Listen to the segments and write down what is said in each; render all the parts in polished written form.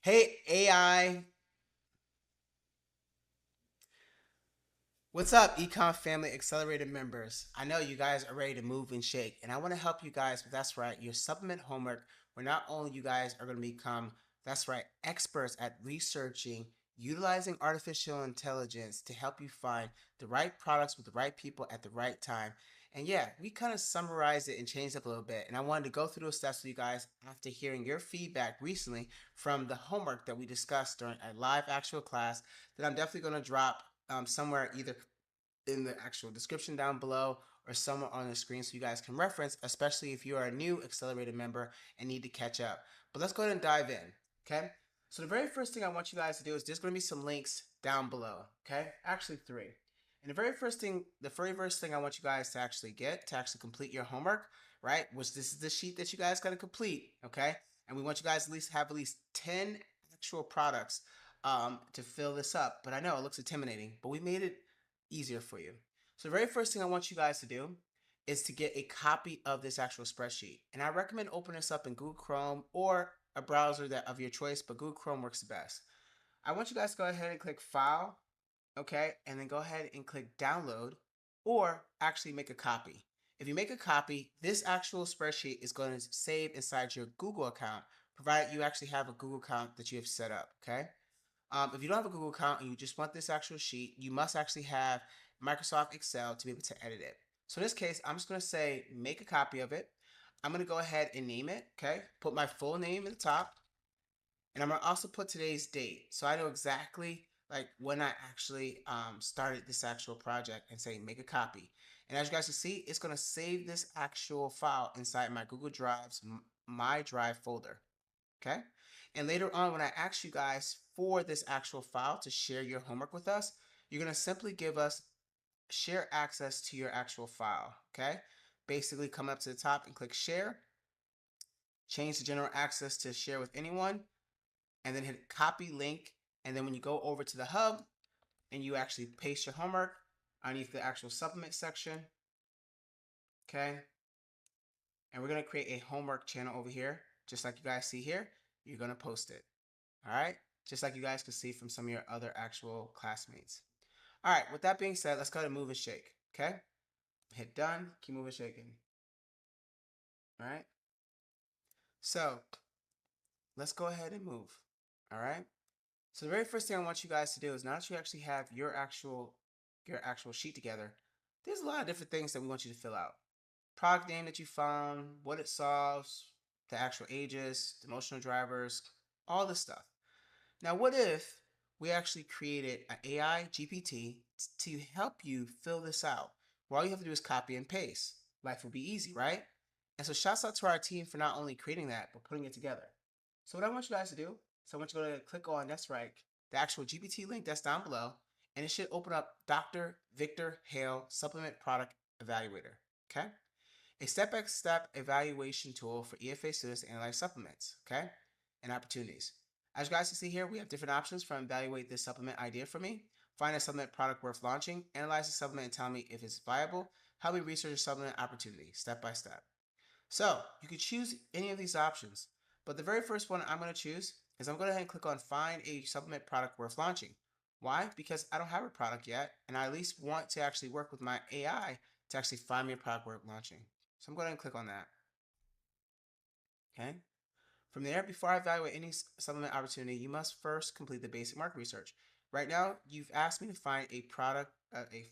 Hey AI, what's up, Econ Family Accelerated members? I know you guys are ready to move and shake, and I want to help you guys. But that's right, your supplement homework, where not only you guys are going to become, that's right, experts at researching, utilizing artificial intelligence to help you find the right products with the right people at the right time. And yeah, we kind of summarized it and changed it up a little bit. And I wanted to go through those steps with you guys after hearing your feedback recently from the homework that we discussed during a live actual class that I'm definitely going to drop somewhere either in the actual description down below or somewhere on the screen so you guys can reference, especially if you are a new accelerated member and need to catch up. But let's go ahead and dive in, okay? So the very first thing I want you guys to do is there's going to be some links down below, okay? Actually three. And the very first thing I want you guys to actually get to actually complete your homework, right? Which this is the sheet that you guys got to complete, okay? And we want you guys at least 10 actual products to fill this up. But I know it looks intimidating, but we made it easier for you. So the very first thing I want you guys to do is to get a copy of this actual spreadsheet. And I recommend opening this up in Google Chrome or a browser that of your choice, but Google Chrome works the best. I want you guys to go ahead and click File, okay, and then go ahead and click Download or actually make a copy. If you make a copy, this actual spreadsheet is going to save inside your Google account, provided you actually have a Google account that you have set up, okay? If you don't have a Google account and you just want this actual sheet, you must actually have Microsoft Excel to be able to edit it. So in this case, I'm just going to say make a copy of it. I'm going to go ahead and name it, okay? Put my full name at the top. And I'm going to also put today's date so I know exactly like when I actually started this actual project and say make a copy. And as you guys can see, it's going to save this actual file inside my Google Drive's My Drive folder. Okay. And later on, when I ask you guys for this actual file to share your homework with us, you're going to simply give us share access to your actual file. Okay. Basically, come up to the top and click share, change the general access to share with anyone, and then hit copy link. And then when you go over to the hub and you actually paste your homework underneath the actual supplement section, okay. And we're going to create a homework channel over here, just like you guys see here. You're going to post it. All right. Just like you guys can see from some of your other actual classmates. All right. With that being said, let's go ahead and move and shake. Okay. Hit done. Keep moving, shaking. All right. So let's go ahead and move. All right. So the very first thing I want you guys to do is now that you actually have your actual sheet together, there's a lot of different things that we want you to fill out. Product name that you found, what it solves, the actual ages, the emotional drivers, all this stuff. Now, what if we actually created an AI GPT to help you fill this out? Well, all you have to do is copy and paste. Life will be easy, right? And so, shouts out to our team for not only creating that, but putting it together. So, what I want you guys to do, so I want you to click on, that's right, the actual GPT link that's down below, and it should open up Dr. Victor Hale Supplement Product Evaluator. Okay? A step-by-step evaluation tool for EFA students to analyze supplements, okay, and opportunities. As you guys can see here, we have different options from evaluate this supplement idea for me, find a supplement product worth launching, analyze the supplement and tell me if it's viable, help me research a supplement opportunity, step by step. So you could choose any of these options, but the very first one I'm going to choose is I'm going to go ahead and click on find a supplement product worth launching. Why? Because I don't have a product yet, and I at least want to actually work with my AI to actually find me a product worth launching. So I'm going to click on that. Okay. From there, before I evaluate any supplement opportunity, you must first complete the basic market research. Right now, you've asked me to find a product,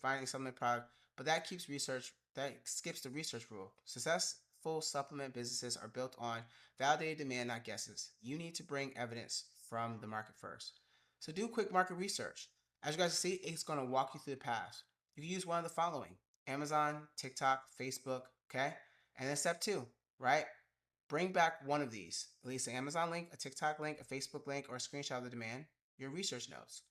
find a supplement product, but that skips the research rule. Successful supplement businesses are built on validated demand, not guesses. You need to bring evidence from the market first. So do quick market research. As you guys see, it's going to walk you through the path. You can use one of the following: Amazon, TikTok, Facebook, okay? And then step two, right? Bring back one of these, at least an Amazon link, a TikTok link, a Facebook link, or a screenshot of the demand, your research notes.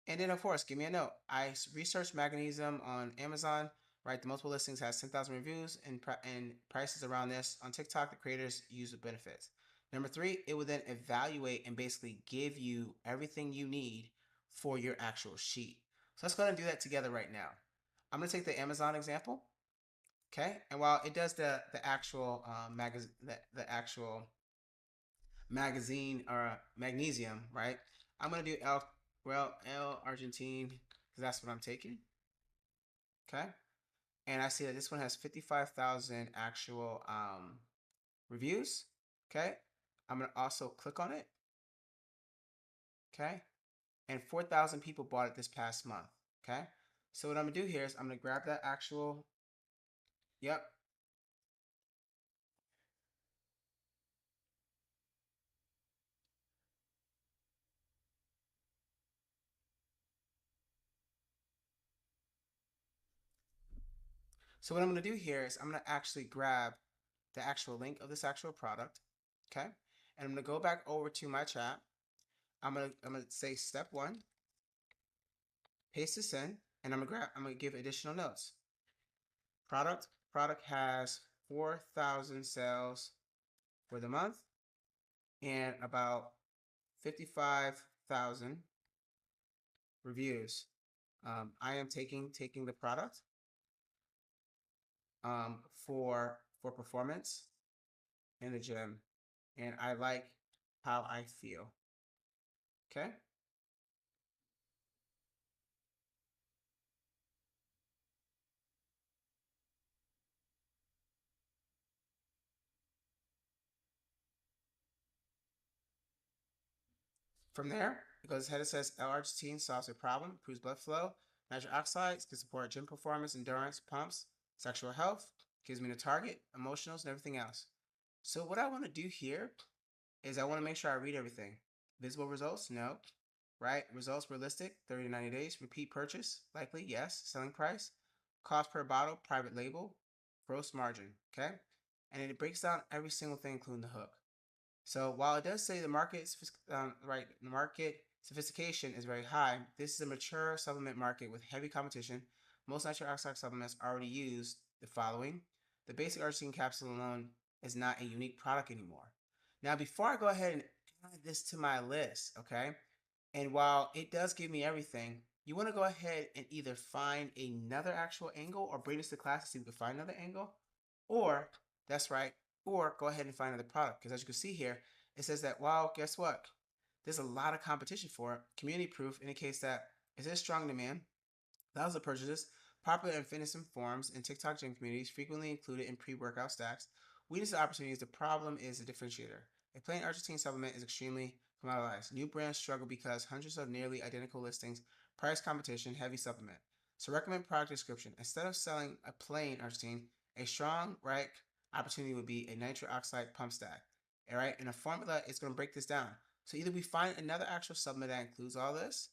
And then, of course, give me a note. I researched magnesium on Amazon, right? The multiple listings has 10,000 reviews and prices around this. On TikTok, the creators use the benefits. Number three, it will then evaluate and basically give you everything you need for your actual sheet. So let's go ahead and do that together right now. I'm going to take the Amazon example. Okay, and while it does the actual magazine, the actual magazine or magnesium, right? I'm gonna do L Argentine because that's what I'm taking. Okay, and I see that this one has 55,000 actual reviews. Okay, I'm gonna also click on it. Okay, and 4,000 people bought it this past month. Okay, so what I'm gonna do here is I'm gonna grab that actual. Yep. So what I'm gonna do here is I'm gonna actually grab the actual link of this actual product. Okay, and I'm gonna go back over to my chat. I'm gonna say step one, paste this in, and I'm gonna give additional notes. Product has 4,000 sales for the month and about 55,000 reviews. I am taking the product for performance in the gym, and I like how I feel. Okay. From there, it goes ahead and says L-arginine solves your problem, improves blood flow. Nitric oxides can support gym performance, endurance, pumps, sexual health, gives me the target, emotionals, and everything else. So what I want to do here is I want to make sure I read everything. Visible results? No. Right? Results realistic, 30 to 90 days. Repeat purchase? Likely, yes. Selling price? Cost per bottle, private label, gross margin. Okay? And then it breaks down every single thing, including the hook. So while it does say the market sophistication is very high, this is a mature supplement market with heavy competition. Most nitric oxide supplements already use the following. The basic arginine capsule alone is not a unique product anymore. Now, before I go ahead and add this to my list, okay, and while it does give me everything, you want to go ahead and either find another actual angle or bring this to class to see if we can find another angle, or that's right, or go ahead and find another product. Because as you can see here, it says that, well, guess what? There's a lot of competition for it. Community proof indicates that is there strong demand. Thousands of purchases, popular in fitness and forums and TikTok gym communities, frequently included in pre-workout stacks. Weakness and opportunities. The problem is a differentiator. A plain Argentine supplement is extremely commoditized. New brands struggle because hundreds of nearly identical listings, price competition, heavy supplement. So recommend product description. Instead of selling a plain Argentine, a strong right opportunity would be a nitric oxide pump stack. All right, and a formula is going to break this down. So either we find another actual supplement that includes all this,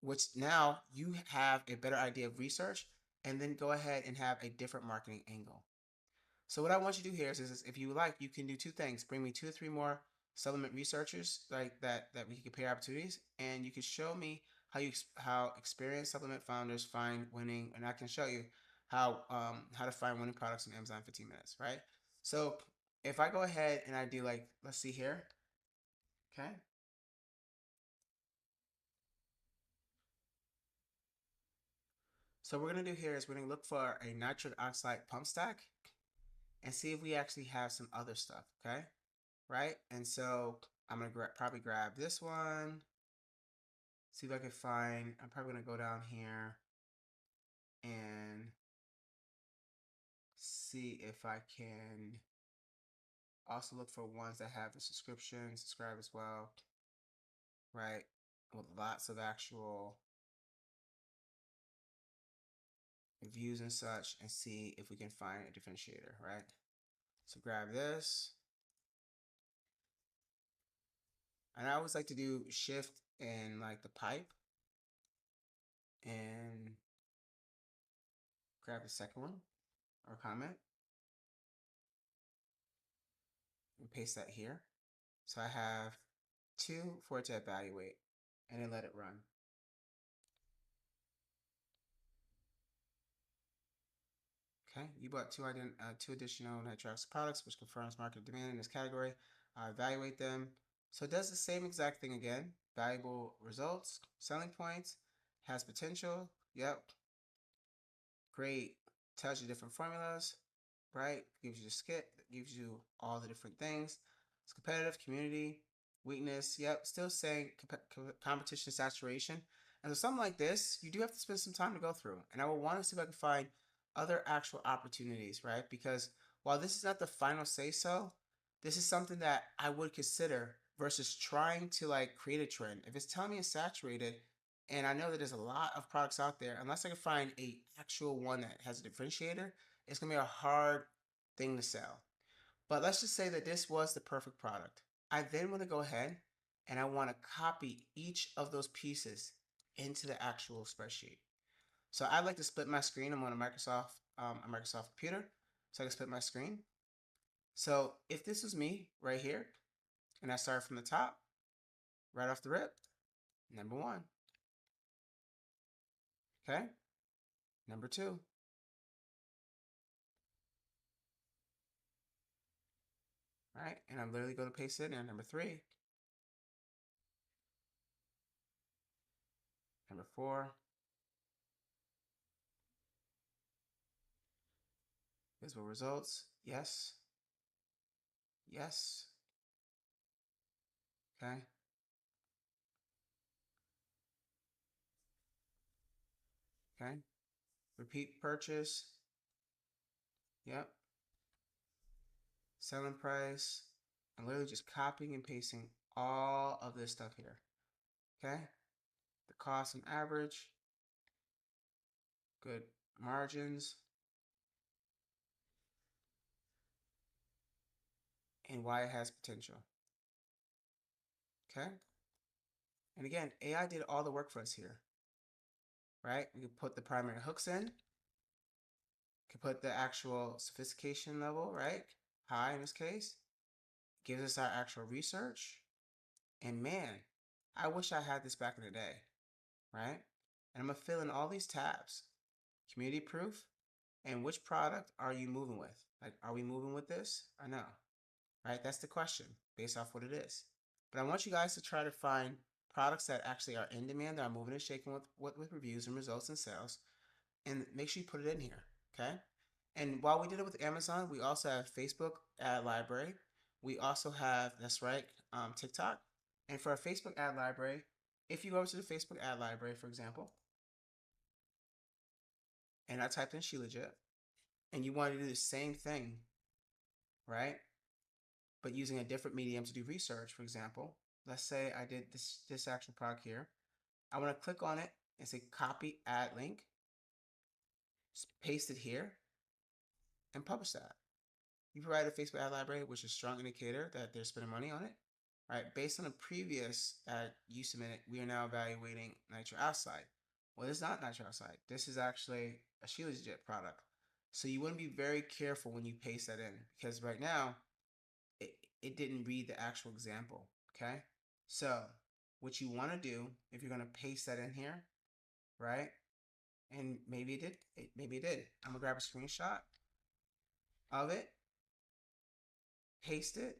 which now you have a better idea of research, and then go ahead and have a different marketing angle. So what I want you to do here is if you would like, you can do two things. Bring me 2 or 3 more supplement researchers like that we can compare opportunities, and you can show me how experienced supplement founders find winning, and I can show you how to find winning products on Amazon in 15 minutes, right? So if I go ahead and I do like, let's see here, okay. So what we're gonna do here is we're gonna look for a nitric oxide pump stack and see if we actually have some other stuff, okay? Right? And so I'm gonna probably grab this one, see if I can find, I'm probably gonna go down here and see if I can also look for ones that have the subscription, subscribe as well, right? With lots of actual reviews and such, and see if we can find a differentiator, right? So grab this. And I always like to do shift and like the pipe and grab the second one or comment and paste that here. So I have 2 for it to evaluate and then let it run. Okay, you bought two additional nitrox products, which confirms market demand in this category. Evaluate them. So it does the same exact thing again. Valuable results, selling points, has potential. Yep. Great. Tells you different formulas, right? Gives you the skit, gives you all the different things. It's competitive, community, weakness. Yep, still saying competition saturation. And so something like this, you do have to spend some time to go through. And I will want to see if I can find other actual opportunities, right? Because while this is not the final say so, this is something that I would consider versus trying to like create a trend. If it's telling me it's saturated, and I know that there's a lot of products out there, unless I can find a actual one that has a differentiator, it's gonna be a hard thing to sell. But let's just say that this was the perfect product. I then want to go ahead and I want to copy each of those pieces into the actual spreadsheet. So I'd like to split my screen. I'm on a Microsoft computer, so I can split my screen. So if this was me right here, and I start from the top, right off the rip, number one, okay, number two, right, and I'm literally going to paste it in number three, number four, visible results, yes, yes, okay, okay, repeat purchase, yep, selling price. I'm literally just copying and pasting all of this stuff here, okay, the cost and average, good margins, and why it has potential, okay. And again, AI did all the work for us here, right? We could put the primary hooks in, could put the actual sophistication level, right? High in this case, gives us our actual research. And man, I wish I had this back in the day, right? And I'm gonna fill in all these tabs. Community proof, and which product are you moving with? Like, are we moving with this or no? Right? That's the question based off what it is. But I want you guys to try to find products that actually are in demand, that are moving and shaking with reviews and results and sales, and make sure you put it in here, okay? And while we did it with Amazon, we also have Facebook ad library. We also have, that's right, TikTok. And for our Facebook ad library, if you go over to the Facebook ad library, for example, and I typed in She Legit, and you want to do the same thing, right? But using a different medium to do research, for example, let's say I did this actual product here. I want to click on it and say copy ad link, paste it here, and publish that. You provide a Facebook ad library, which is a strong indicator that they're spending money on it. All right, based on the previous ad you submitted, we are now evaluating nitro oxide. Well, it's not nitro oxide. This is actually a She Legit product. So you want to be very careful when you paste that in, because right now it didn't read the actual example. Okay, so what you want to do, if you're going to paste that in here, right? And maybe it did. Maybe it did. I'm gonna grab a screenshot of it, paste it,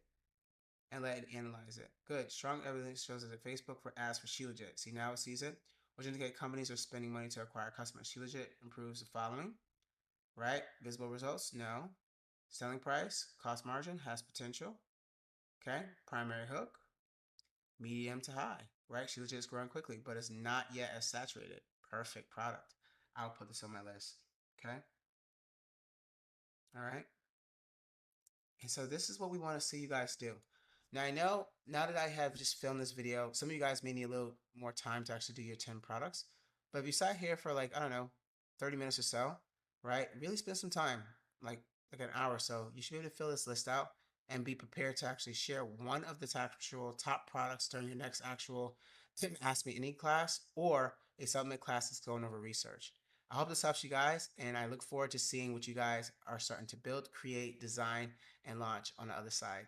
and let it analyze it. Good. Strong evidence shows that Facebook for ads for She Legit. See, now it sees it, which indicates companies are spending money to acquire customers. She Legit improves the following, right? Visible results, no. Selling price, cost margin, has potential. Okay. Primary hook, medium to high, right? She Legit is growing quickly, but it's not yet as saturated. Perfect product. I'll put this on my list. Okay. All right. And so this is what we want to see you guys do. Now I know now that I have just filmed this video, some of you guys may need a little more time to actually do your 10 products. But if you sat here for like, I don't know, 30 minutes or so, right? Really spend some time, like an hour or so. You should be able to fill this list out and be prepared to actually share one of the actual top products during your next actual Tim Ask Me Any class or a supplement class that's going over research. I hope this helps you guys, and I look forward to seeing what you guys are starting to build, create, design, and launch on the other side.